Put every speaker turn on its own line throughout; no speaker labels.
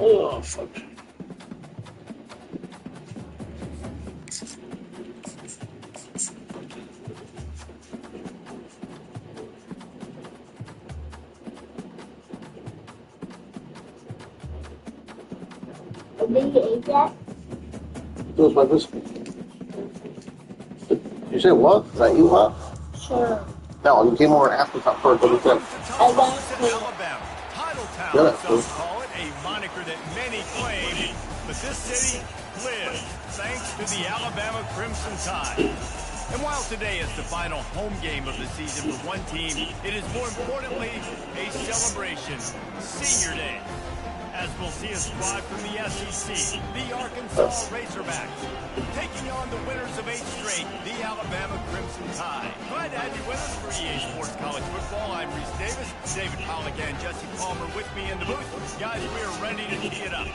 Oh, fuck.
Did you eat that?
Feels like this. You say what? Is that you, huh?
Sure.
No, you came over and asked me for a double tip.
I got it.
Alabama. Titletown,
Get it,
some
dude.
call it, a moniker that many claim, but this city lives thanks to the Alabama Crimson Tide. And while today is the final home game of the season for one team, it is more importantly a celebration, Senior Day. As we'll see a squad from the SEC, the Arkansas Razorbacks, taking on the winners of 8 straight, the Alabama Crimson Tide. Glad to have you with us for EA Sports College Football. I'm Reese Davis, David Pollock and Jesse Palmer with me in the booth. Guys, we are ready to tee it up.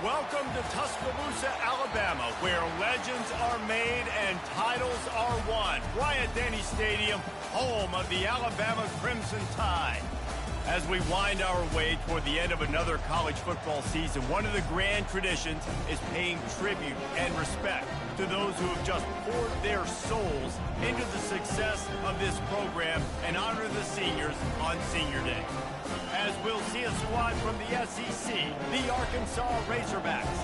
Welcome to Tuscaloosa, Alabama, where legends are made and titles are won. Bryant-Denny Stadium, home of the Alabama Crimson Tide. As we wind our way toward the end of another college football season, one of the grand traditions is paying tribute and respect to those who have just poured their souls into the success of this program and honor the seniors on Senior Day. As we'll see a squad from the SEC, the Arkansas Razorbacks,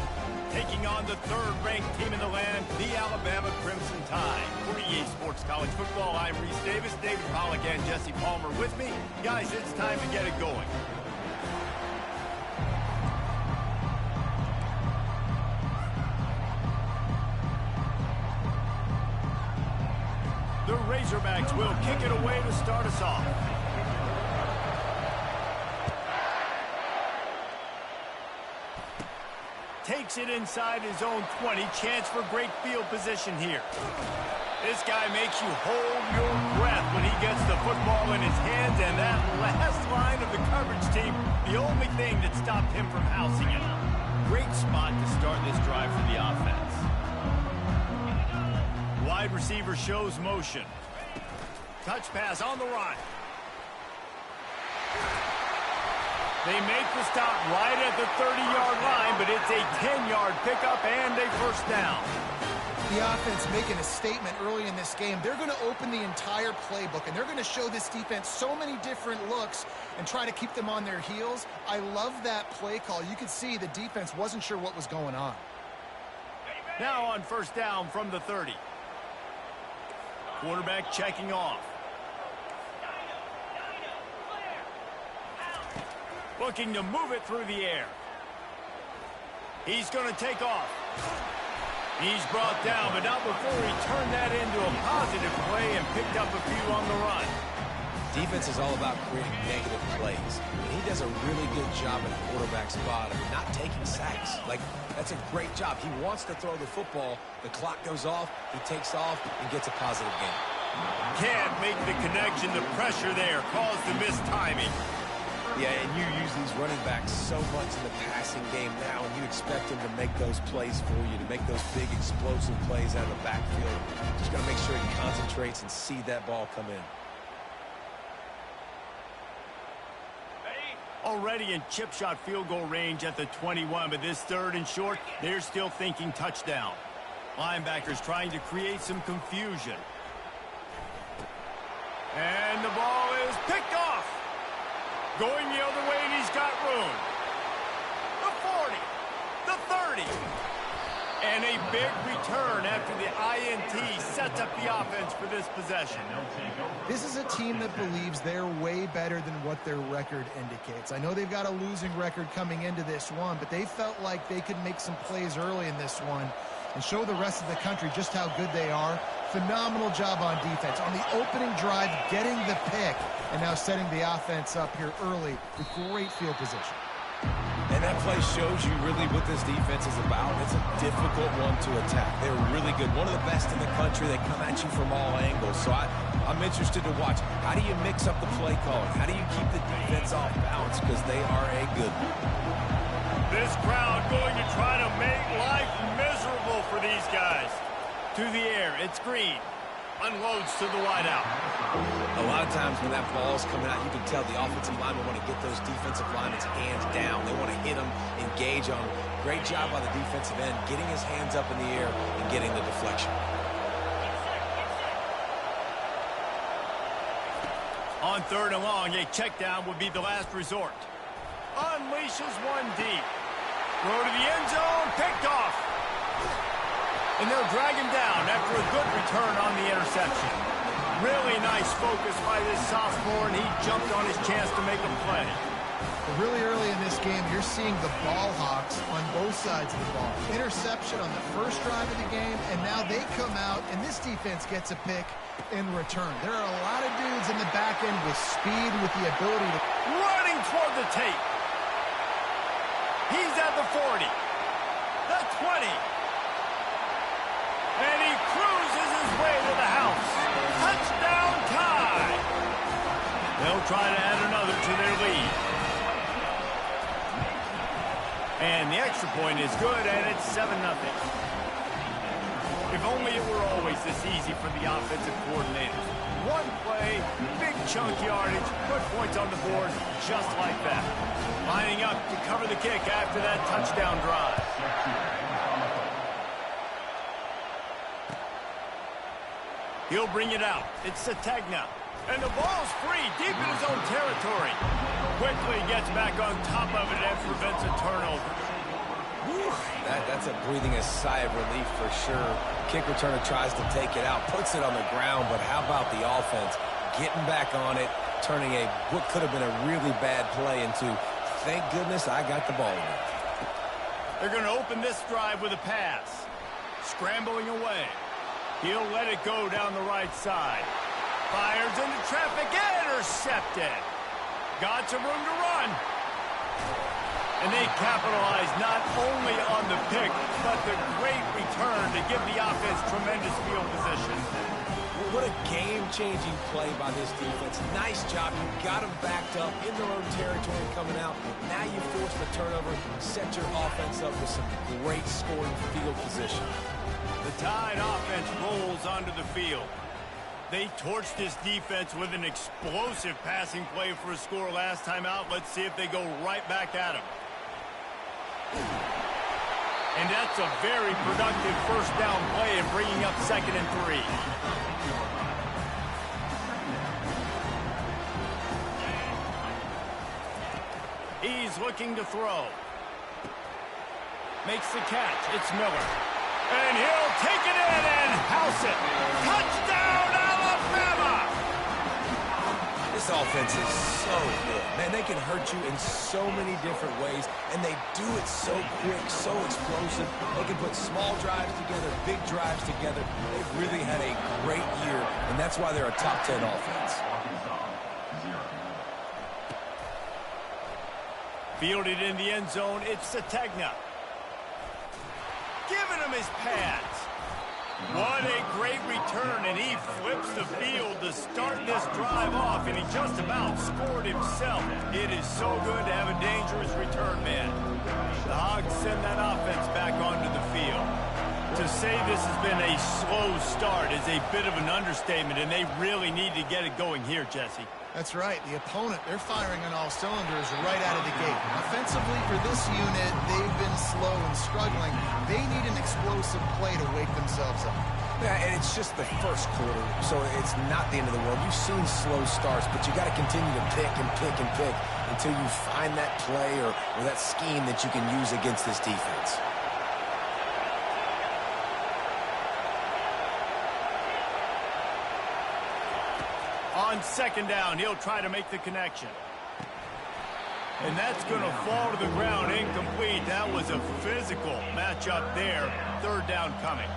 taking on the third-ranked team in the land, the Alabama Crimson Tide. For EA Sports College Football, I'm Reese Davis, David Pollock and Jesse Palmer with me. Guys, it's time to get it going. Razorbacks will kick it away to start us off. Takes it inside his own 20. Chance for great field position here. This guy makes you hold your breath when he gets the football in his hands, and that last line of the coverage team, the only thing that stopped him from housing it. Great spot to start this drive for the offense. Wide receiver shows motion. Touch pass on the run. They make the stop right at the 30-yard line, but it's a 10-yard pickup and a first down.
The offense making a statement early in this game. They're going to open the entire playbook, and they're going to show this defense so many different looks and try to keep them on their heels. I love that play call. You could see the defense wasn't sure what was going on.
Now on first down from the 30. Quarterback checking off. Looking to move it through the air. He's going to take off. He's brought down, but not before he turned that into a positive play and picked up a few on the run.
Defense is all about creating negative plays. And he does a really good job at the quarterback spot of not taking sacks. Like, that's a great job. He wants to throw the football. The clock goes off. He takes off and gets a positive gain.
Can't make the connection. The pressure there caused the missed timing.
Yeah, and you use these running backs so much in the passing game now, and you expect them to make those plays for you, to make those big explosive plays out of the backfield. Just got to make sure he concentrates and see that ball come in.
Already in chip shot field goal range at the 21, but this third and short, they're still thinking touchdown. Linebackers trying to create some confusion. And the ball is picked off. Going the other way, and he's got room. The 40, the 30. And a big return after the INT sets up the offense for this possession.
This is a team that believes they're way better than what their record indicates. I know they've got a losing record coming into this one, but they felt like they could make some plays early in this one and show the rest of the country just how good they are. Phenomenal job on defense. On the opening drive, getting the pick, and now setting the offense up here early with great field position.
And that play shows you really what this defense is about. It's a difficult one to attack. They're really good. One of the best in the country. They come at you from all angles. So I'm interested to watch. How do you mix up the play calling? How do you keep the defense off balance? Because they are a good one.
This crowd going to try to make life miserable for these guys. To the air, it's Green. Unloads to the wideout.
A lot of times when that ball's coming out, you can tell the offensive linemen want to get those defensive linemen's hands down. They want to hit them, engage on them. Great job by the defensive end, getting his hands up in the air and getting the deflection.
On third and long, a check down would be the last resort. Unleashes one deep. Throw to the end zone, picked off. And they'll drag him down after a good return on the interception. Really nice focus by this sophomore, and he jumped on his chance to make a play.
Really early in this game, you're seeing the ball hawks on both sides of the ball. Interception on the first drive of the game, and now they come out, and this defense gets a pick in return. There are a lot of dudes in the back end with speed, with the ability to...
Running toward the tape. He's at the 40. The 20. And he cruises his way to the house. Touchdown tie. They'll try to add another to their lead. And the extra point is good, and it's 7-0. If only it were always this easy for the offensive coordinators. One play, big chunk yardage, put points on the board just like that. Lining up to cover the kick after that touchdown drive. He'll bring it out. It's Sategna. And the ball's free, deep in his own territory. Quickly gets back on top of it and prevents a turnover.
Whew, that's a breathing a sigh of relief for sure. Kick returner tries to take it out, puts it on the ground, but how about the offense? Getting back on it, turning what could have been a really bad play into, thank goodness I got the ball in it.
They're going to open this drive with a pass. Scrambling away. He'll let it go down the right side. Fires into traffic, intercepted. Got some room to run. And they capitalize not only on the pick, but the great return to give the offense tremendous field position.
What a game-changing play by this defense. Nice job. You got them backed up in their own territory coming out. Now you force the turnover, set your offense up with some great scoring field position.
The Tide offense rolls onto the field. They torched this defense with an explosive passing play for a score last time out. Let's see if they go right back at him. And that's a very productive first down play and bringing up 2nd and 3. He's looking to throw. Makes the catch. It's Miller. And he'll take it in and house it. Touchdown, Alabama!
This offense is so good. Man, they can hurt you in so many different ways, and they do it so quick, so explosive. They can put small drives together, big drives together. They've really had a great year, and that's why they're a top 10 offense.
Fielded in the end zone, it's Sategna. Giving him his pads. What a great return, and he flips the field to start this drive off, and he just about scored himself. It is so good to have a dangerous return man. The Hogs send that offense back onto the field. To say this has been a slow start is a bit of an understatement, and they really need to get it going here, Jesse.
That's right. The opponent, they're firing on all cylinders right out of the gate. Offensively, for this unit, they've been slow and struggling. They need an explosive play to wake themselves up.
Yeah, and it's just the first quarter, so it's not the end of the world. You've seen slow starts, but you got to continue to pick and pick and pick until you find that play or that scheme that you can use against this defense.
On 2nd down, he'll try to make the connection. And that's going to fall to the ground incomplete. That was a physical matchup there. 3rd down coming.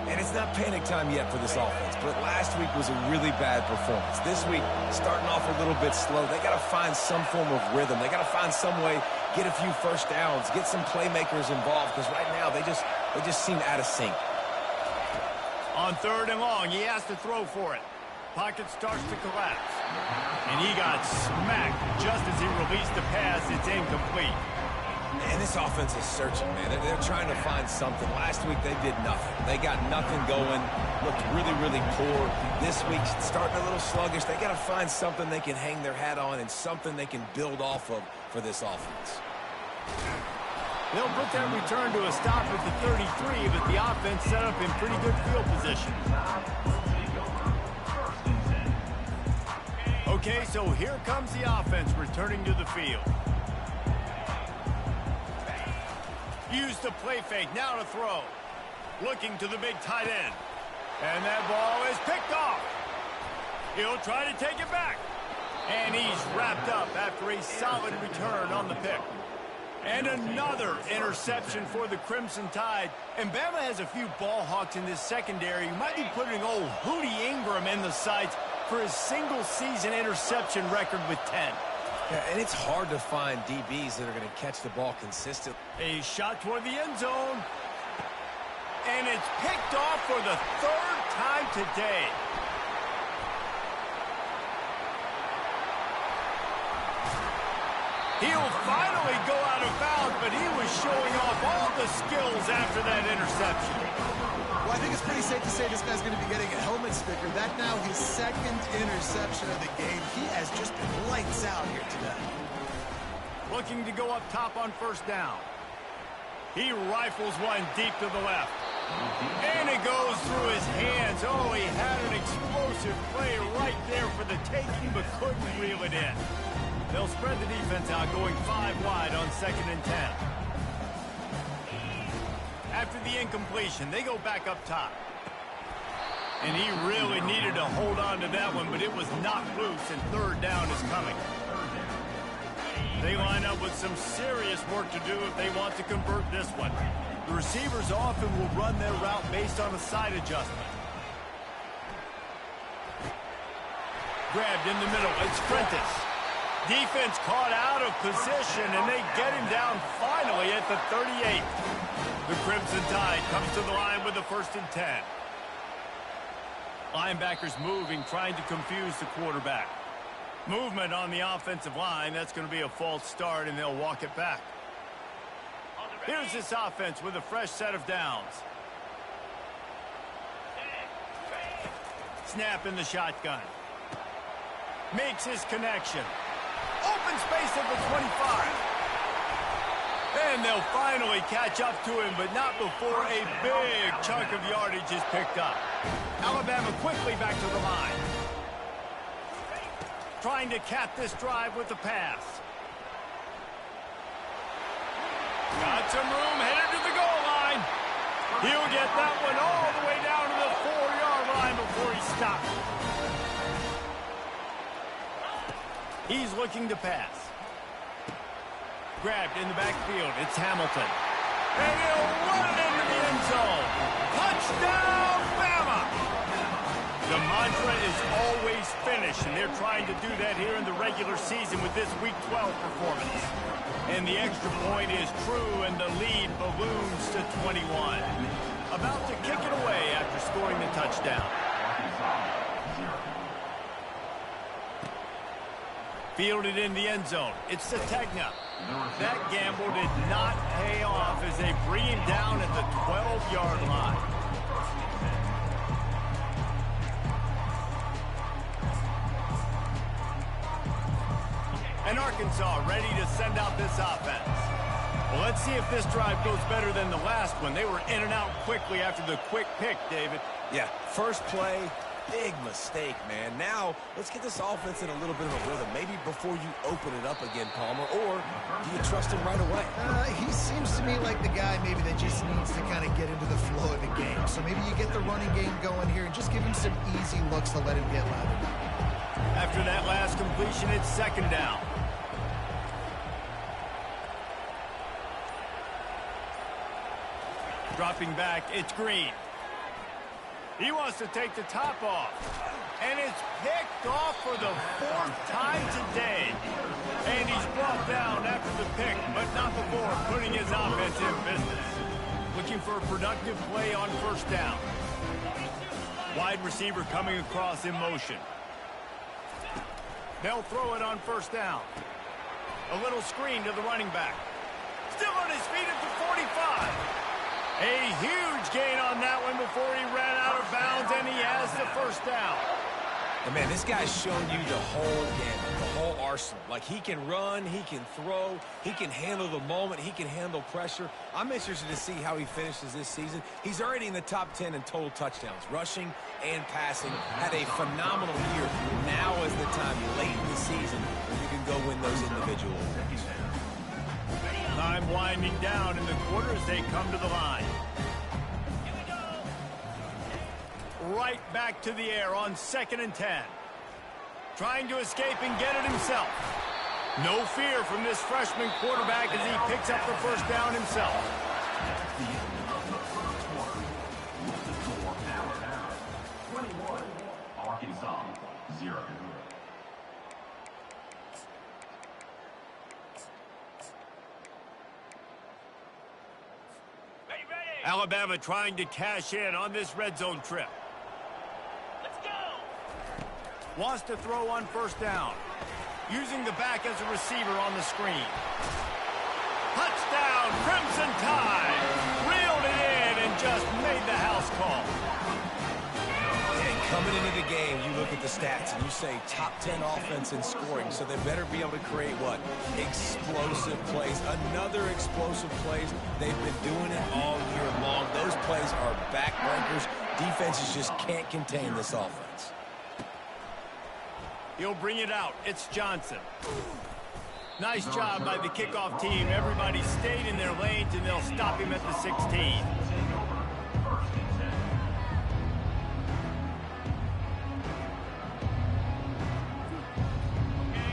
And it's not panic time yet for this offense, but last week was a really bad performance. This week, starting off a little bit slow. They got to find some form of rhythm. They got to find some way, get a few first downs, get some playmakers involved, because right now they just seem out of sync.
On 3rd and long, he has to throw for it. Pocket starts to collapse. And he got smacked just as he released the pass. It's incomplete.
Man, this offense is searching, man. They're trying to find something. Last week, they did nothing. They got nothing going. Looked really, really poor. This week, starting a little sluggish. They got to find something they can hang their hat on and something they can build off of for this offense.
They'll put that return to a stop at the 33, but the offense set up in pretty good field position. Okay, so here comes the offense returning to the field. Use the play fake, now to throw. Looking to the big tight end. And that ball is picked off. He'll try to take it back. And he's wrapped up after a solid return on the pick. And another interception for the Crimson Tide. And Bama has a few ball hawks in this secondary. You might be putting old Hootie Ingram in the sights for his single-season interception record with 10.
Yeah, and it's hard to find DBs that are going to catch the ball consistently.
A shot toward the end zone. And it's picked off for the 3rd time today. He'll finally go out of bounds, but he was showing off all the skills after that interception.
Well, I think it's pretty safe to say this guy's going to be getting a helmet sticker. That now his 2nd interception of the game. He has just been lights out here today.
Looking to go up top on 1st down. He rifles one deep to the left. And it goes through his hands. Oh, he had an explosive play right there for the taking, but couldn't reel it in. They'll spread the defense out, going 5 wide on 2nd and 10. After the incompletion, they go back up top. And he really needed to hold on to that one, but it was knocked loose, and 3rd down is coming. They line up with some serious work to do if they want to convert this one. The receivers often will run their route based on a side adjustment. Grabbed in the middle. It's Prentice. Defense caught out of position, and they get him down finally at the 38. The Crimson Tide comes to the line with the 1st and 10. Linebackers moving, trying to confuse the quarterback. Movement on the offensive line. That's going to be a false start, and they'll walk it back. Here's this offense with a fresh set of downs. Snap in the shotgun. Makes his connection. Open space at the 25. And they'll finally catch up to him, but not before a big chunk of yardage is picked up. Alabama quickly back to the line. Trying to cap this drive with the pass. Got some room, headed to the goal line. He'll get that one all the way down to the 4-yard line before he stops. He's looking to pass. Grabbed in the backfield. It's Hamilton. And he'll run it into the end zone. Touchdown, Bama! The mantra is always finish, and they're trying to do that here in the regular season with this Week 12 performance. And the extra point is true, and the lead balloons to 21. About to kick it away after scoring the touchdown. Fielded in the end zone. It's Sategna. That gamble did not pay off as they bring him down at the 12-yard line. And Arkansas ready to send out this offense. Well, let's see if this drive goes better than the last one. They were in and out quickly after the quick pick, David.
Yeah, first play, big mistake, man. Now, let's get this offense in a little bit of a rhythm. Maybe before you open it up again, Palmer, or do you trust him right away?
He seems to me like the guy maybe that just needs to kind of get into the flow of the game. So maybe you get the running game going here and just give him some easy looks to let him get level.
After that last completion, it's 2nd down. Dropping back, it's Green. He wants to take the top off. And it's picked off for the 4th time today. And he's brought down after the pick, but not before putting his offense in business. Looking for a productive play on 1st down. Wide receiver coming across in motion. They'll throw it on 1st down. A little screen to the running back. Still on his feet at the 45. A huge gain on that one before he ran out of bounds, and he has the 1st down.
And man, this guy's shown you the whole gamut, the whole arsenal. Like, he can run, he can throw, he can handle the moment, he can handle pressure. I'm interested to see how he finishes this season. He's already in the top 10 in total touchdowns, rushing and passing. Had a phenomenal year. Now is the time, late in the season, when you can go win those individual awards.
Time winding down in the quarter as they come to the line. Right back to the air on 2nd and 10. Trying to escape and get it himself. No fear from this freshman quarterback as he picks up the 1st down himself.
Arkansas, 0.
Alabama trying to cash in on this red zone trip. Let's go! Wants to throw on 1st down. Using the back as a receiver on the screen. Touchdown, Crimson Tide! Reeled it in and just made the house call.
And coming into the game, you look at the stats and you say top 10 offense in scoring, so they better be able to create what? Explosive plays. Another explosive plays. They've been doing it all year long. Those plays are backbreakers. Defenses just can't contain this offense.
He'll bring it out. It's Johnson. Nice job by the kickoff team. Everybody stayed in their lanes, and they'll stop him at the 16.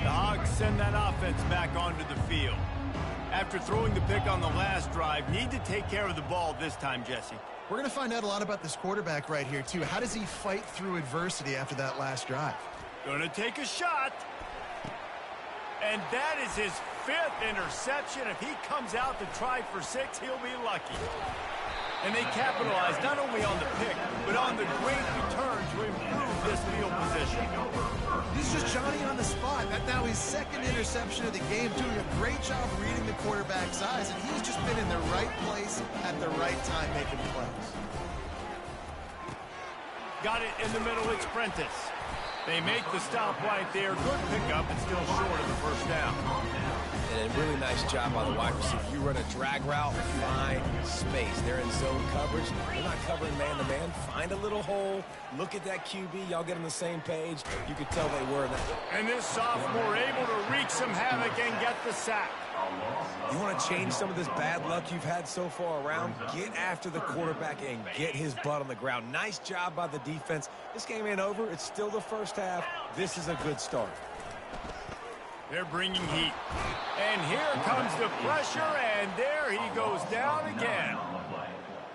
The Hogs send that offense back onto the field. After throwing the pick on the last drive, need to take care of the ball this time, Jesse.
We're going to find out a lot about this quarterback right here, too. How does he fight through adversity after that last drive?
Gonna take a shot. And that is his 5th interception. If he comes out to try for 6, he'll be lucky. And they capitalize not only on the pick, but on the great return to improve this field position.
He's just Johnny on the spot. That's now his 2nd interception of the game, doing a great job reading the quarterback's eyes, and he's just been in the right place at the right time making plays.
Got it in the middle, it's Prentice. They make the stop right there. Good pickup, and still short of the first down.
And a really nice job by the wide receiver. You run a drag route, find space. They're in zone coverage. They're not covering man-to-man. Find a little hole. Look at that QB. Y'all get on the same page. You could tell they were.
And this sophomore able to wreak some havoc and get the sack.
You want to change some of this bad luck you've had so far around? Get after the quarterback and get his butt on the ground. Nice job by the defense. This game ain't over. It's still the first half. This is a good start.
They're bringing heat. And here comes the pressure, and there he goes down again.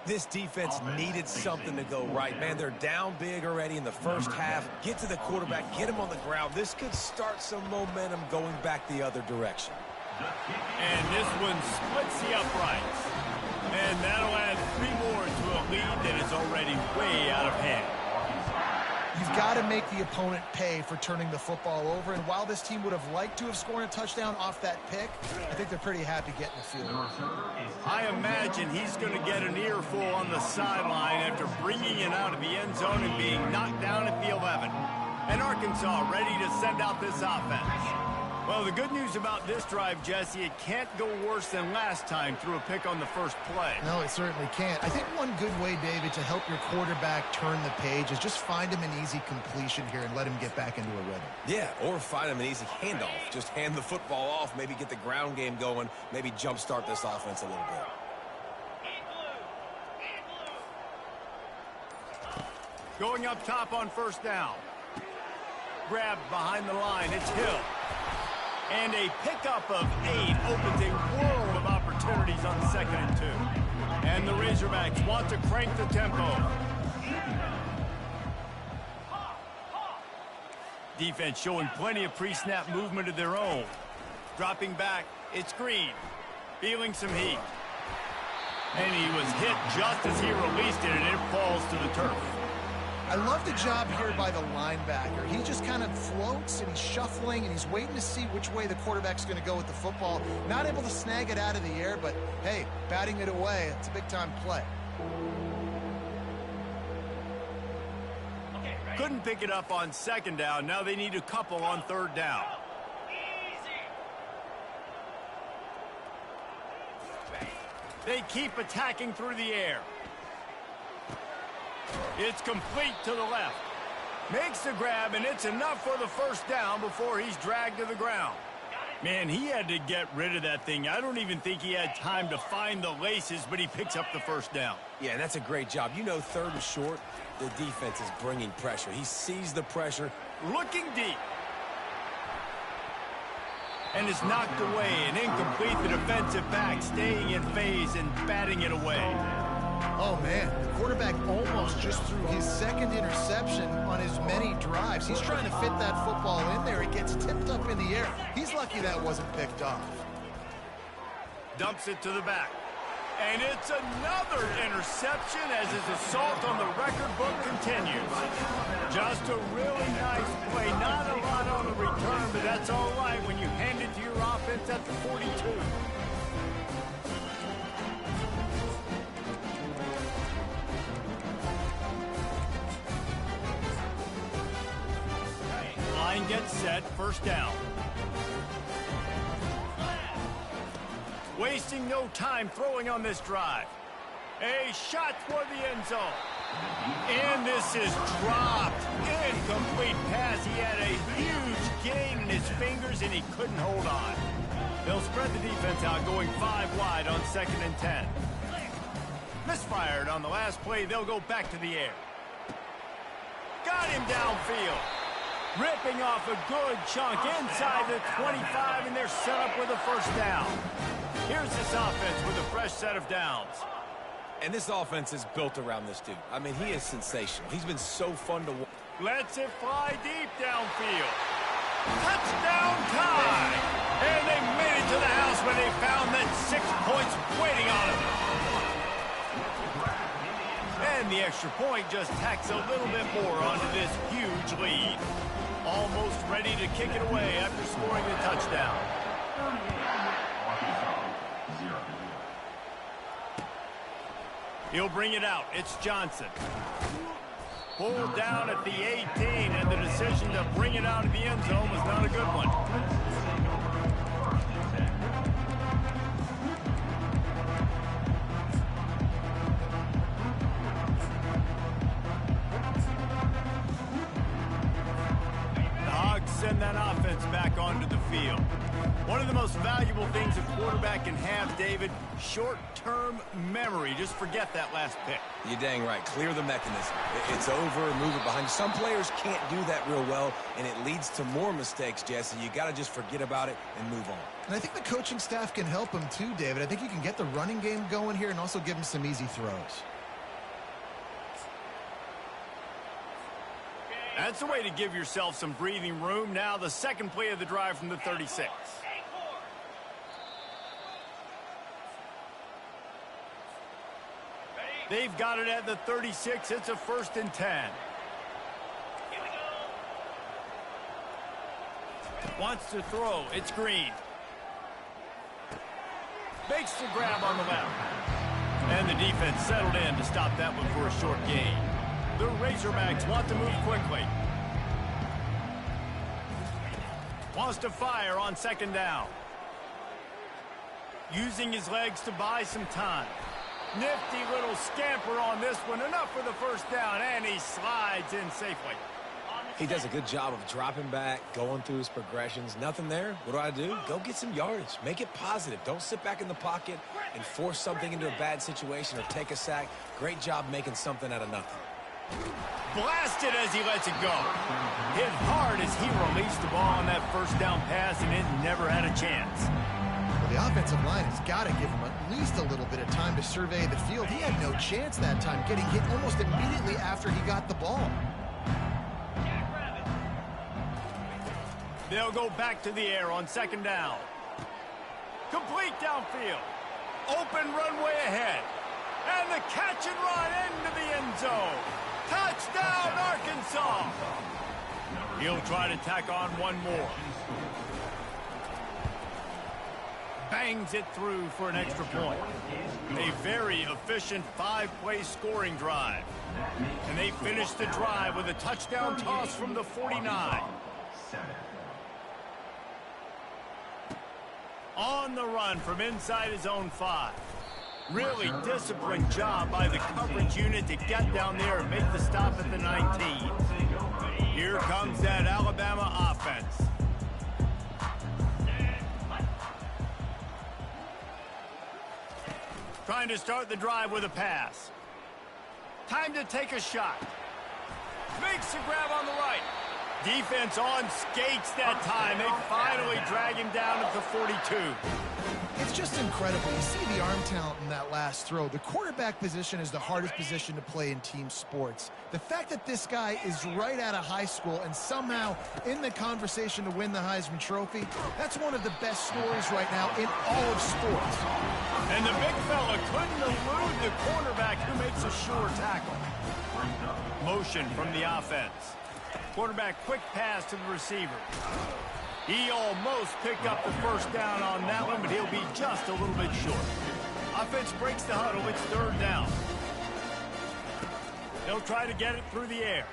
This defense needed something to go right. Man, they're down big already in the first half. Get to the quarterback, get him on the ground. This could start some momentum going back the other direction.
And this one splits the uprights. And that'll add 3 more to a lead that is already way out of hand.
You've got to make the opponent pay for turning the football over, and while this team would have liked to have scored a touchdown off that pick, I think they're pretty happy getting the field.
I imagine he's going to get an earful on the sideline after bringing it out of the end zone and being knocked down at the 11. And Arkansas ready to send out this offense. Well, the good news about this drive, Jesse, it can't go worse than last time through a pick on the first play.
No, it certainly can't. I think one good way, David, to help your quarterback turn the page is just find him an easy completion here and let him get back into a rhythm.
Yeah, or find him an easy handoff. Just hand the football off, maybe get the ground game going, maybe jumpstart this offense a little bit.
Going up top on first down. Grabbed behind the line, it's Hill. And a pickup of 8 opens a world of opportunities on 2nd and 2. And the Razorbacks want to crank the tempo. Defense showing plenty of pre-snap movement of their own. Dropping back, it's Green. Feeling some heat. And he was hit just as he released it, and it falls to the turf.
I love the job here by the linebacker. He just kind of floats, and he's shuffling, and he's waiting to see which way the quarterback's going to go with the football. Not able to snag it out of the air, but, hey, batting it away, it's a big-time play.
Couldn't pick it up on 2nd down. Now they need a couple on 3rd down. They keep attacking through the air. It's complete to the left. Makes the grab, and it's enough for the first down before he's dragged to the ground. Man, he had to get rid of that thing. I don't even think he had time to find the laces, but he picks up the first down.
Yeah, and that's a great job. You know, 3rd and short, the defense is bringing pressure. He sees the pressure.
Looking deep. And is knocked away and incomplete. The defensive back staying in phase and batting it away.
Oh, man, the quarterback almost just threw his 2nd interception on as many drives. He's trying to fit that football in there. It gets tipped up in the air. He's lucky that wasn't picked off.
Dumps it to the back. And it's another interception as his assault on the record book continues. Just a really nice play. Not a lot on the return, but that's all right when you hand it to your offense at the 42. Line gets set, first down. Wasting no time throwing on this drive. A shot toward the end zone. And this is dropped. Incomplete pass. He had a huge gain in his fingers, and he couldn't hold on. They'll spread the defense out, going 5 wide on 2nd and 10. Misfired on the last play. They'll go back to the air. Got him downfield. Ripping off a good chunk inside the 25, and they're set up with a first down. Here's this offense with a fresh set of downs.
And this offense is built around this dude. I mean, he is sensational. He's been so fun to watch.
Lets it fly deep downfield. Touchdown tie! And they made it to the house when they found that 6 points waiting on them. And the extra point just tacks a little bit more onto this huge lead. Almost ready to kick it away after scoring the touchdown. He'll bring it out. It's Johnson. Pulled down at the 18, and the decision to bring it out of the end zone was not a good one. The Hogs send that offense back onto the field. One of the most valuable things a quarterback can have, David, short-term memory. Just forget that last pick.
You're dang right. Clear the mechanism. It's over, move it behind you. Some players can't do that real well, and it leads to more mistakes, Jesse. You got to just forget about it and move on.
And I think the coaching staff can help him too, David. I think you can get the running game going here and also give him some easy throws.
That's a way to give yourself some breathing room. Now the second play of the drive from the 36. They've got it at the 36. It's a 1st and 10. Wants to throw. It's Green. Makes the grab on the left. And the defense settled in to stop that one for a short gain. The Razorbacks want to move quickly. Wants to fire on 2nd down. Using his legs to buy some time. Nifty little scamper on this one. Enough for the 1st down, and he slides in safely.
He does a good job of dropping back, going through his progressions. Nothing there. What do? Go get some yardage. Make it positive. Don't sit back in the pocket and force something into a bad situation or take a sack. Great job making something out of nothing.
Blasted as he lets it go. Hit hard as he released the ball on that 1st down pass, and it never had a chance.
Well, the offensive line has got to give him at least a little bit of time to survey the field. He had no chance that time, getting hit almost immediately after he got the ball.
They'll go back to the air on 2nd down. Complete downfield. Open runway ahead. And the catch and run into the end zone. Touchdown, Arkansas! He'll try to tack on one more. Bangs it through for an extra point. A very efficient 5-play scoring drive. And they finish the drive with a touchdown toss from the 49. On the run from inside his own 5. Really disciplined job by the coverage unit to get down there and make the stop at the 19. Here comes that Alabama offense. Trying to start the drive with a pass. Time to take a shot. Makes the grab on the right. Defense on skates that time. They finally drag him down at the 42.
It's just incredible. You see the arm talent in that last throw. The quarterback position is the hardest position to play in team sports. The fact that this guy is right out of high school and somehow in the conversation to win the Heisman Trophy, that's one of the best stories right now in all of sports.
And the big fella couldn't elude the quarterback who makes a sure tackle. Motion from the offense. Quarterback quick pass to the receiver. He almost picked up the 1st down on that one, but he'll be just a little bit short. Offense breaks the huddle. It's 3rd down. They'll try to get it through the air.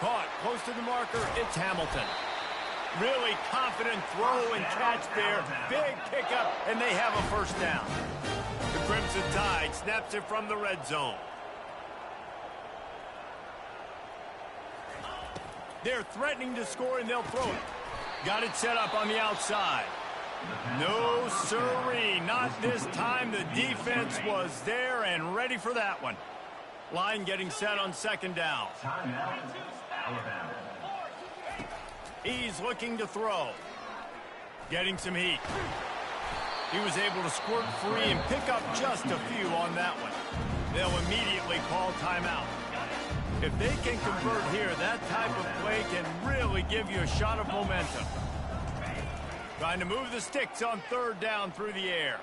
Caught close to the marker. It's Hamilton. Really confident throw and catch there. Big pickup, and they have a 1st down. The Crimson Tide snaps it from the red zone. They're threatening to score, and they'll throw it. Got it set up on the outside. No siree, not this time. The defense was there and ready for that one. Line getting set on 2nd down. He's looking to throw. Getting some heat. He was able to squirt free and pick up just a few on that one. They'll immediately call timeout. If they can convert here, that type of play can really give you a shot of momentum. Trying to move the sticks on third down through the air.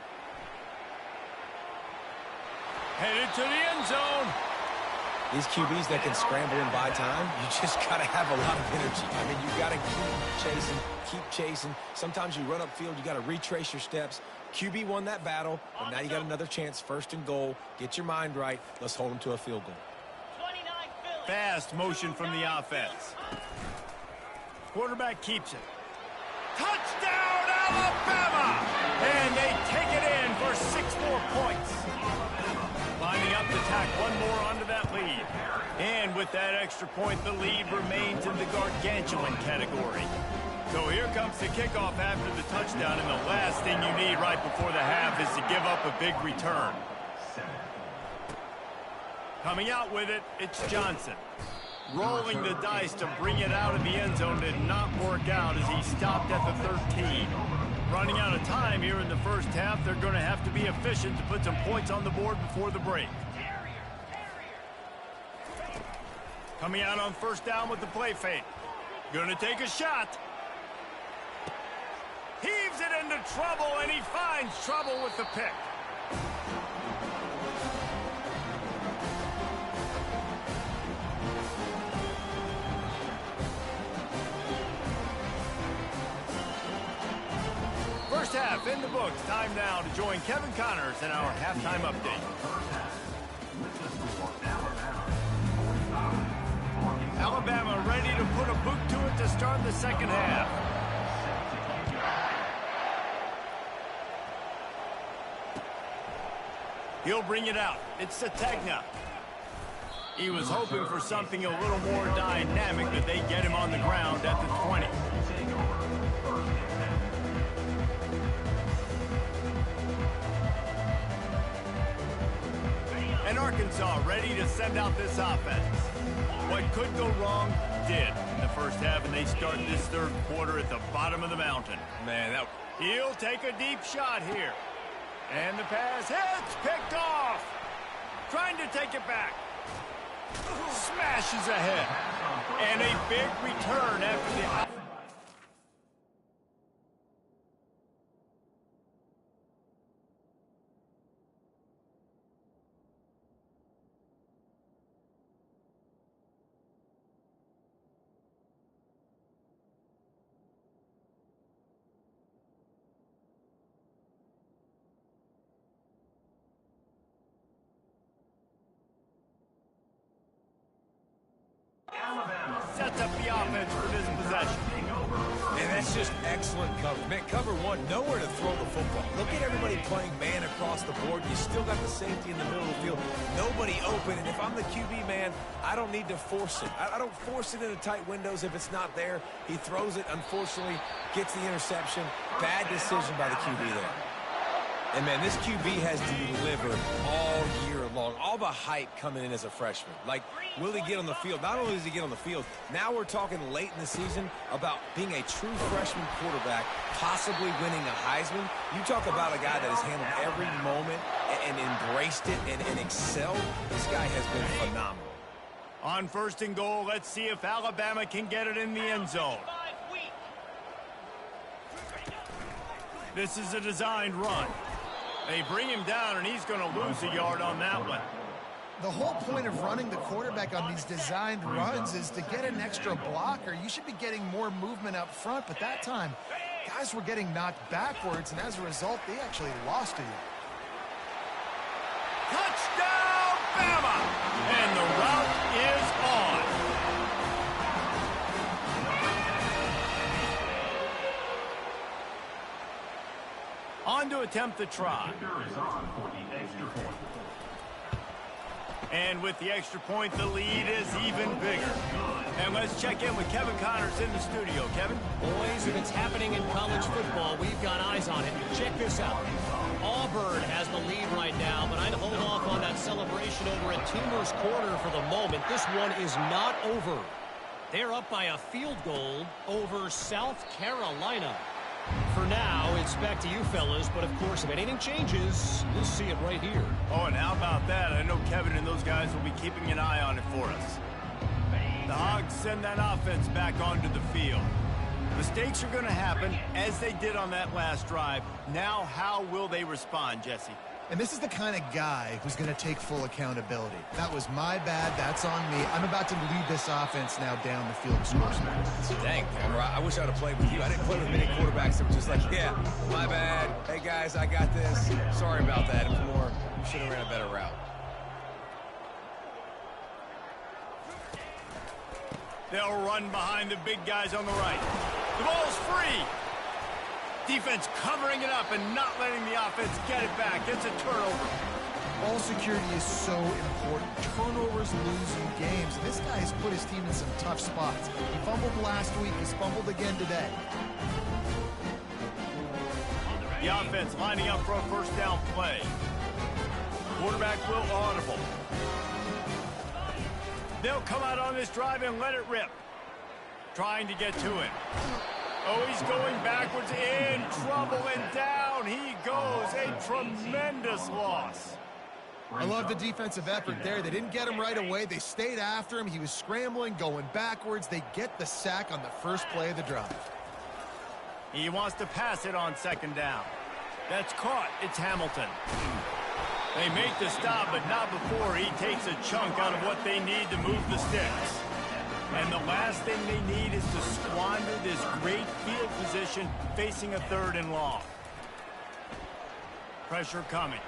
Headed to the end zone.
These QBs that can scramble and buy time, you just got to have a lot of energy. I mean, you got to keep chasing. Sometimes you run upfield, you got to retrace your steps. QB won that battle, but now you got another chance, first and goal. Get your mind right. Let's hold them to a field goal.
Fast motion from the offense. Quarterback keeps it. Touchdown, Alabama! And they take it in for 6 more points. Lining up to tack one more onto that lead. And with that extra point, the lead remains in the gargantuan category. So here comes the kickoff after the touchdown, and the last thing you need right before the half is to give up a big return. Coming out with it, it's Johnson. Rolling the dice to bring it out of the end zone did not work out as he stopped at the 13. Running out of time here in the first half, they're going to have to be efficient to put some points on the board before the break. Coming out on first down with the play fake. Going to take a shot. Heaves it into trouble, and he finds trouble with the pick. First half in the books. Time now to join Kevin Connors in our halftime update. Alabama ready to put a boot to it to start the second half. He'll bring it out. It's Sategna. He was hoping for something a little more dynamic, but they get him on the ground at the 20. And Arkansas ready to send out this offense. What could go wrong did in the first half, and they start this third quarter at the bottom of the mountain. Man, he'll take a deep shot here. And the pass hits, picked off. Trying to take it back. Smashes ahead. And a big return after the... Sets up the offense for this possession.
And that's just excellent cover. Man, cover one, nowhere to throw the football. Look at everybody playing man across the board. You still got the safety in the middle of the field. Nobody open. And if I'm the QB, man, I don't need to force it. I don't force it into tight windows if it's not there. He throws it, unfortunately, gets the interception. Bad decision by the QB there. And, man, this QB has delivered all year long. All the hype coming in as a freshman. Like, will he get on the field? Not only does he get on the field, now we're talking late in the season about being a true freshman quarterback, possibly winning a Heisman. You talk about a guy that has handled every moment and embraced it and excelled. This guy has been phenomenal.
On first and goal, let's see if Alabama can get it in the end zone. This is a designed run. They bring him down, and he's going to lose a yard on that one.
The whole point of running the quarterback on these designed runs is to get an extra blocker. You should be getting more movement up front, but that time, guys were getting knocked backwards, and as a result, they actually lost a yard.
Touchdown, Bama! And the route is on. On to attempt the try. And with the extra point, the lead is even bigger. And let's check in with Kevin Connors in the studio. Kevin?
Boys, if it's happening in college football, we've got eyes on it. Check this out. Auburn has the lead right now, but I'd hold off on that celebration over at Toomer's Corner for the moment. This one is not over. They're up by a field goal over South Carolina. For now, expect to you fellas, but of course, if anything changes, you'll see it right here.
Oh, and how about that? I know Kevin and those guys will be keeping an eye on it for us. The Hogs send that offense back onto the field. Mistakes are going to happen, as they did on that last drive. Now, how will they respond, Jesse?
And this is the kind of guy who's going to take full accountability. That was my bad. That's on me. I'm about to lead this offense now down the field to score some points.
Dang, Palmer, I wish I would have played with you. I didn't play with many quarterbacks that were just like, yeah, my bad. Hey, guys, I got this. Sorry about that. It was more, you should have ran a better route.
They'll run behind the big guys on the right. The ball's free. Defense covering it up and not letting the offense get it back. It's a turnover.
Ball security is so important. Turnovers lose you games. This guy has put his team in some tough spots. He fumbled last week. He's fumbled again today.
The offense lining up for a first down play. Quarterback will audible. They'll come out on this drive and let it rip. Trying to get to him. Oh, he's going backwards, in trouble, and down he goes. A tremendous loss.
I love the defensive effort there. They didn't get him right away. They stayed after him. He was scrambling, going backwards. They get the sack on the first play of the drive.
He wants to pass it on second down. That's caught. It's Hamilton. They make the stop, but not before he takes a chunk out of what they need to move the sticks. And the last thing they need is to squander this great field position facing a 3rd and long. Pressure coming.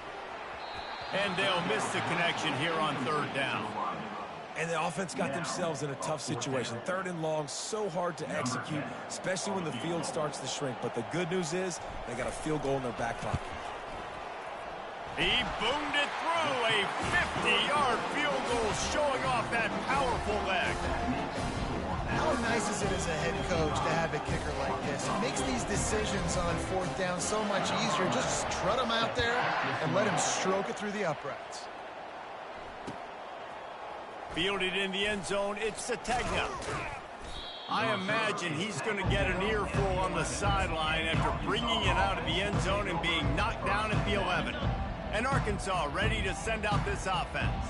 And they'll miss the connection here on 3rd down.
And the offense got themselves in a tough situation. 3rd and long, so hard to execute, especially when the field starts to shrink. But the good news is they got a field goal in their back pocket.
He boomed it through. A 50-yard field goal showing off that powerful leg.
How nice is it as a head coach to have a kicker like this? It makes these decisions on 4th down so much easier. Just trot him out there and let him stroke it through the uprights.
Fielded in the end zone, it's Sategna. I imagine he's going to get an earful on the sideline after bringing it out of the end zone and being knocked down at the 11. And Arkansas ready to send out this offense.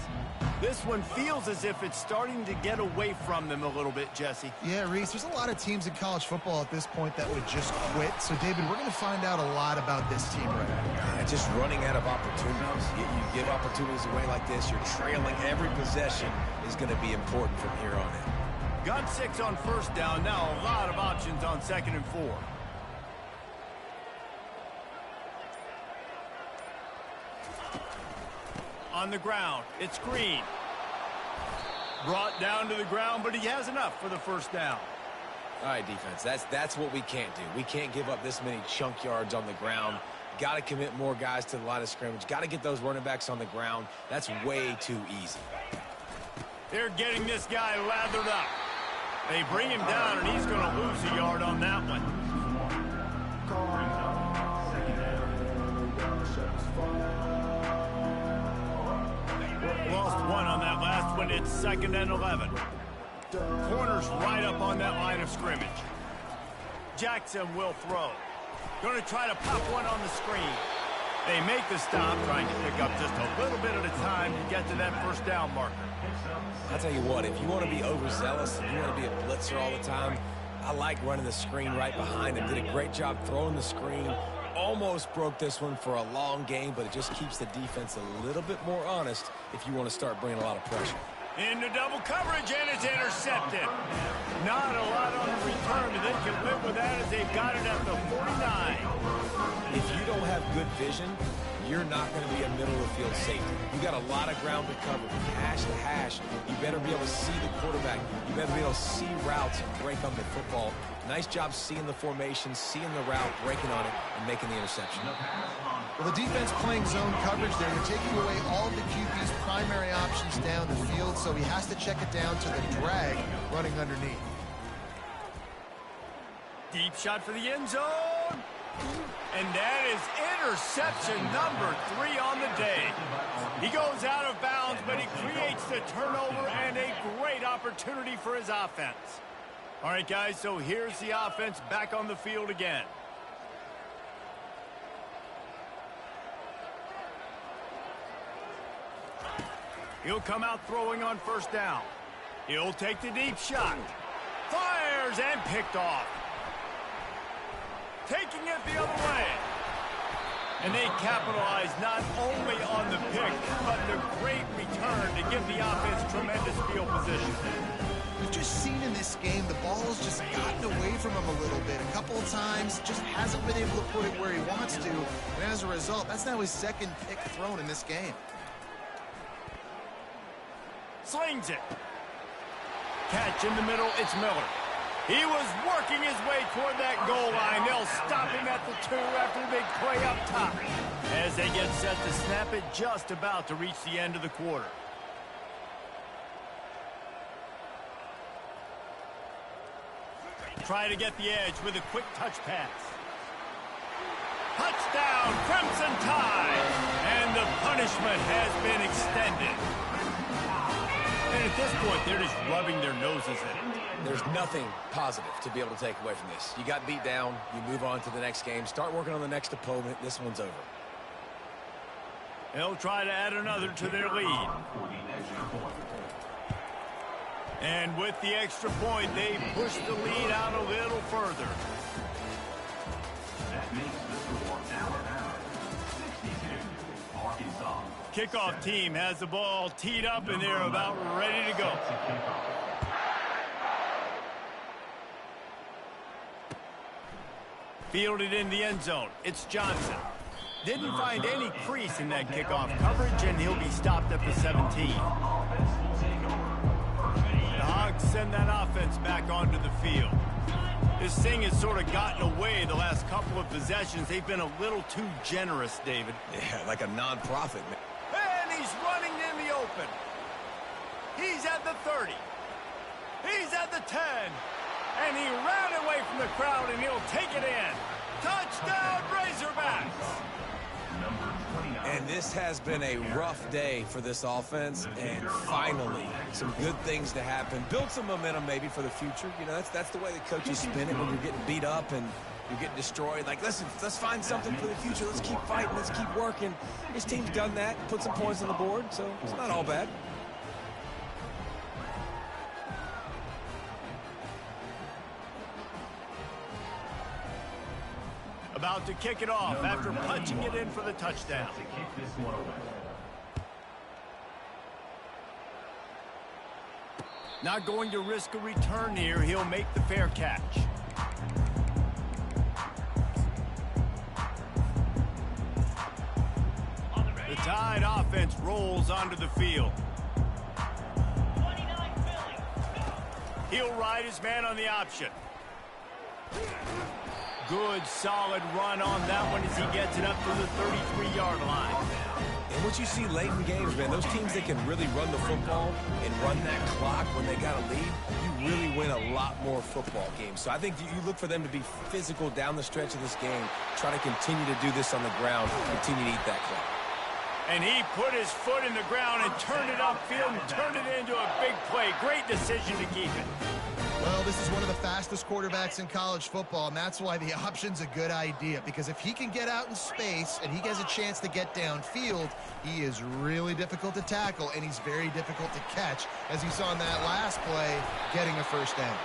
This one feels as if it's starting to get away from them a little bit, Jesse.
Yeah, Reese, there's a lot of teams in college football at this point that would just quit. So, David, we're going to find out a lot about this team right now.
Yeah, just running out of opportunities. You give opportunities away like this, you're trailing. Every possession is going to be important from here on in.
Got 6 on first down. Now a lot of options on 2nd and 4. On the ground, it's Green. Brought down to the ground, but he has enough for the first down.
All right, defense, that's what we can't do. We can't give up this many chunk yards on the ground. Got to commit more guys to the line of scrimmage. Got to get those running backs on the ground. That's way too easy.
They're getting this guy lathered up. They bring him down, and he's going to lose a yard on that one. Lost 1 on that last one. It's 2nd and 11. Corner's right up on that line of scrimmage. Jackson will throw. Going to try to pop one on the screen. They make the stop, trying to pick up just a little bit at a time to get to that first down marker.
I'll tell you what, if you want to be overzealous and you want to be a blitzer all the time, I like running the screen right behind him. Did a great job throwing the screen. Almost broke this one for a long game, but it just keeps the defense a little bit more honest if you want to start bringing a lot of pressure.
Into double coverage, and it's intercepted. Not a lot on the return, but they can live with that as they've got it at the 49.
If you don't have good vision, you're not going to be a middle-of-the-field safety. You got a lot of ground to cover. From hash to hash, you better be able to see the quarterback. You better be able to see routes and break on the football. Nice job seeing the formation, seeing the route, breaking on it, and making the interception.
Well, the defense playing zone coverage there. They're taking away all of the QB's primary options down the field, so he has to check it down to the drag running underneath.
Deep shot for the end zone. And that is interception number 3 on the day. He goes out of bounds, but he creates the turnover and a great opportunity for his offense. All right, guys, so here's the offense back on the field again. He'll come out throwing on first down. He'll take the deep shot. Fires and picked off. Taking it the other way. And they capitalize not only on the pick, but the great return to give the offense tremendous field position.
We've just seen in this game the ball's just gotten away from him a little bit. A couple of times, just hasn't been able to put it where he wants to. And as a result, that's now his second pick thrown in this game.
Slings it. Catch in the middle, it's Miller. He was working his way toward that goal line. They'll stop him at the 2 after the big play up top. As they get set to snap it, just about to reach the end of the quarter. Try to get the edge with a quick touch pass. Touchdown, Crimson Tide! And the punishment has been extended. And at this point, they're just rubbing their noses in.
There's nothing positive to be able to take away from this. You got beat down, you move on to the next game, start working on the next opponent. This one's over.
They'll try to add another to their lead. And with the extra point, they push the lead out a little further.
That makes the score Alabama 62, Arkansas.
Kickoff team has the ball teed up, and they're about ready to go. Fielded in the end zone. It's Johnson. Didn't find any crease in that kickoff coverage, and he'll be stopped at the 17. The Hogs send that offense back onto the field. This thing has sort of gotten away the last couple of possessions. They've been a little too generous, David.
Yeah, like a non-profit, man.
And he's running in the open. He's at the 30. He's at the 10. And he ran away from the crowd, and he'll take it in. Touchdown, Razorbacks!
And this has been a rough day for this offense, and finally, some good things to happen. Build some momentum maybe for the future. You know, that's the way the coaches spin it when you're getting beat up and you're getting destroyed. Like, listen, let's find something for the future. Let's keep fighting. Let's keep working. This team's done that, put some points on the board, so it's not all bad.
About to kick it off after punching it in for the touchdown.
To kick this one away.
Not going to risk a return here. He'll make the fair catch. The Tide offense rolls onto the field. He'll ride his man on the option. Good, solid run on that one as he gets it up to the 33-yard line.
And what you see late in games, man, those teams that can really run the football and run that clock when they got a lead, you really win a lot more football games. So I think you look for them to be physical down the stretch of this game, try to continue to do this on the ground, continue to eat that clock.
And he put his foot in the ground and turned it upfield and turned it into a big play. Great decision to keep it.
Well, this is one of the fastest quarterbacks in college football, and that's why the option's a good idea, because if he can get out in space and he has a chance to get downfield, he is really difficult to tackle, and he's very difficult to catch, as you saw in that last play, getting a first down.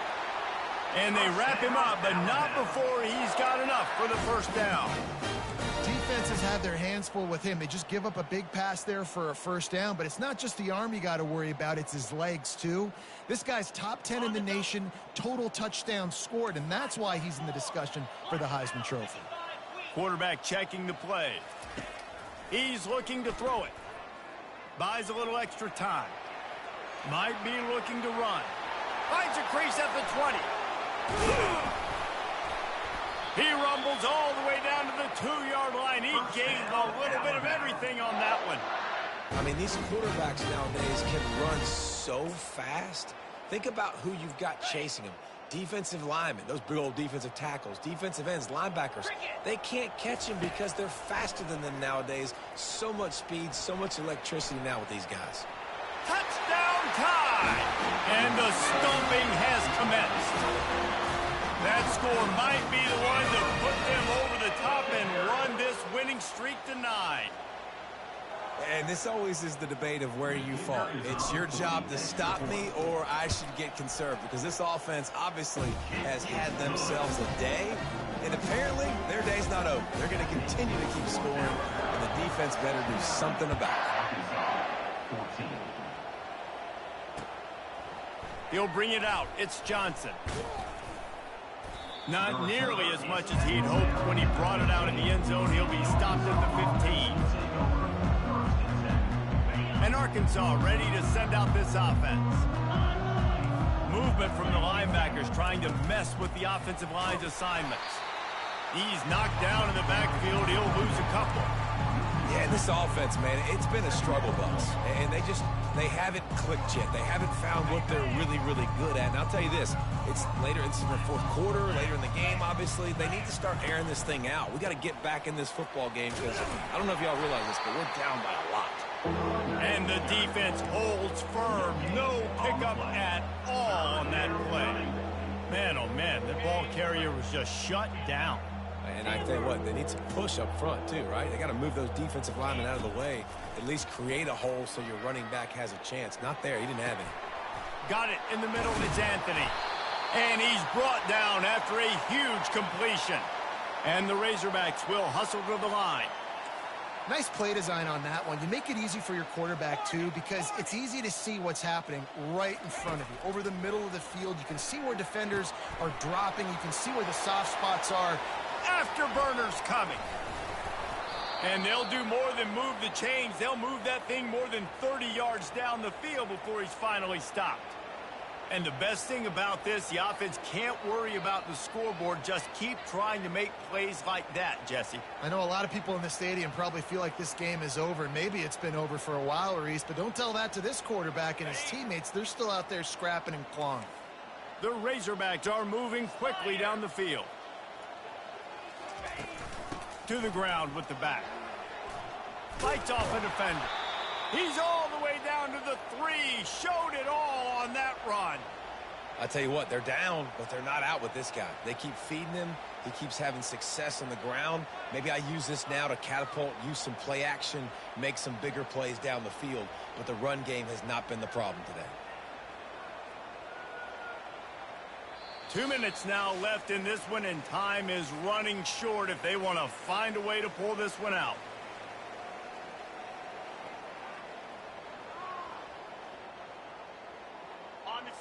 And they wrap him up, but not before he's got enough for the first down.
Defenses have their hands full with him. They just give up a big pass there for a first down, but it's not just the arm you got to worry about, it's his legs too. This guy's top 10 in the nation, total touchdowns scored, and that's why he's in the discussion for the Heisman Trophy.
Quarterback checking the play. He's looking to throw it. Buys a little extra time. Might be looking to run. Finds a crease at the 20. He rumbles all the way down to the 2-yard line. He gained a little bit of everything on that one.
I mean, these quarterbacks nowadays can run so fast. Think about who you've got chasing them. Defensive linemen, those big old defensive tackles, defensive ends, linebackers. They can't catch him because they're faster than them nowadays. So much speed, so much electricity now with these guys.
Touchdown Tide! And the stomping has commenced. That score might be the one to put them over the top and run this winning streak to 9.
And this always is the debate of where you fall. It's your job to stop me or I should get conservative because this offense obviously has had themselves a day, and apparently their day's not over. They're going to continue to keep scoring, and the defense better do something about it.
He'll bring it out. It's Johnson. Not nearly as much as he'd hoped when he brought it out in the end zone. He'll be stopped at the 15. And Arkansas ready to send out this offense. Movement from the linebackers trying to mess with the offensive line's assignments. He's knocked down in the backfield. He'll lose a couple.
Yeah, this offense, man, it's been a struggle bus. And they haven't clicked yet. They haven't found what they're really, really good at. And I'll tell you this, it's in the fourth quarter, later in the game, obviously. They need to start airing this thing out. We got to get back in this football game because I don't know if y'all realize this, but we're down by a lot.
And the defense holds firm. No pickup at all on that play. Man, oh man, the ball carrier was just shut down.
And I tell you what, they need some push up front too, right? They got to move those defensive linemen out of the way, at least create a hole so your running back has a chance. Not there. He didn't have any.
Got it in the middle. It's Anthony. And he's brought down after a huge completion. And the Razorbacks will hustle to the line.
Nice play design on that one. You make it easy for your quarterback, too, because it's easy to see what's happening right in front of you. Over the middle of the field, you can see where defenders are dropping. You can see where the soft spots are.
Afterburners coming. And they'll do more than move the chains. They'll move that thing more than 30 yards down the field before he's finally stopped. And the best thing about this, the offense can't worry about the scoreboard. Just keep trying to make plays like that, Jesse.
I know a lot of people in the stadium probably feel like this game is over. Maybe it's been over for a while, Reese, but don't tell that to this quarterback and his teammates. They're still out there scrapping and clawing.
The Razorbacks are moving quickly down the field. To the ground with the back. Fights off a defender. He's all the way down to the 3. Showed it all on that run.
I tell you what, they're down, but they're not out with this guy. They keep feeding him. He keeps having success on the ground. Maybe I use this now to catapult, use some play action, make some bigger plays down the field. But the run game has not been the problem today.
2 minutes now left in this one, and time is running short if they want to find a way to pull this one out.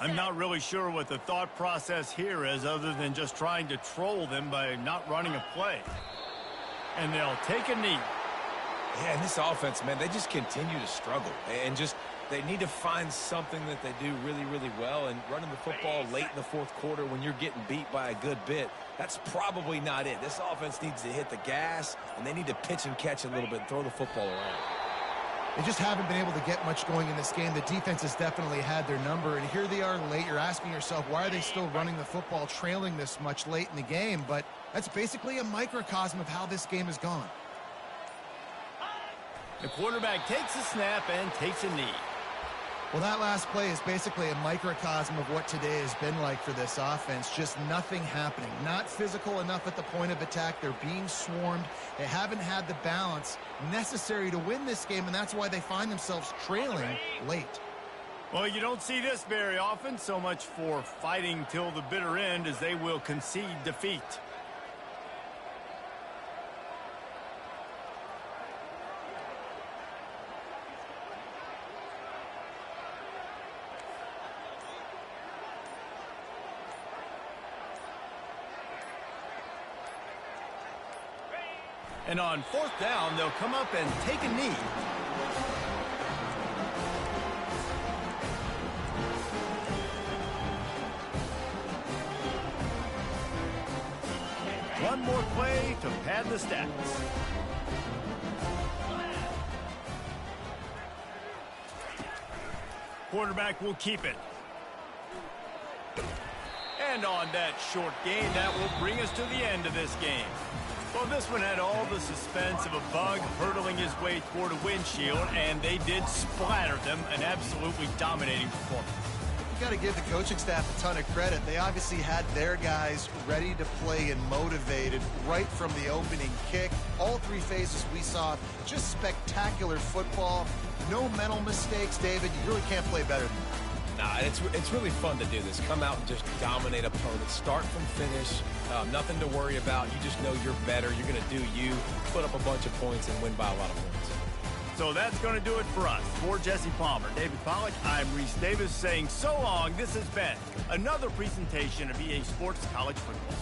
I'm not really sure what the thought process here is other than just trying to troll them by not running a play. And they'll take a knee.
Yeah, and this offense, man, they just continue to struggle. And they need to find something that they do really, really well. And running the football late in the fourth quarter when you're getting beat by a good bit, that's probably not it. This offense needs to hit the gas, and they need to pitch and catch a little bit and throw the football around.
They just haven't been able to get much going in this game. The defense has definitely had their number, and here they are late. You're asking yourself, why are they still running the football, trailing this much late in the game? But that's basically a microcosm of how this game has gone.
The quarterback takes a snap and takes a knee.
Well, that last play is basically a microcosm of what today has been like for this offense. Just nothing happening. Not physical enough at the point of attack. They're being swarmed. They haven't had the balance necessary to win this game, and that's why they find themselves trailing late.
Well, you don't see this very often. So much for fighting till the bitter end as they will concede defeat. And on fourth down, they'll come up and take a knee. One more play to pad the stats. Quarterback will keep it. And on that short gain, that will bring us to the end of this game. Well, this one had all the suspense of a bug hurtling his way toward a windshield, and they did splatter them. An absolutely dominating performance.
got to give the coaching staff a ton of credit. They obviously had their guys ready to play and motivated right from the opening kick. All three phases we saw just spectacular football. No mental mistakes, David. You really can't play better than that.
Nah, it's really fun to do this. Come out and just dominate opponents. Start from finish. Nothing to worry about. You just know you're better. You're going to do you, put up a bunch of points, and win by a lot of points.
So that's going to do it for us. For Jesse Palmer, David Pollack, I'm Reese Davis saying so long. This has been another presentation of EA Sports College Football.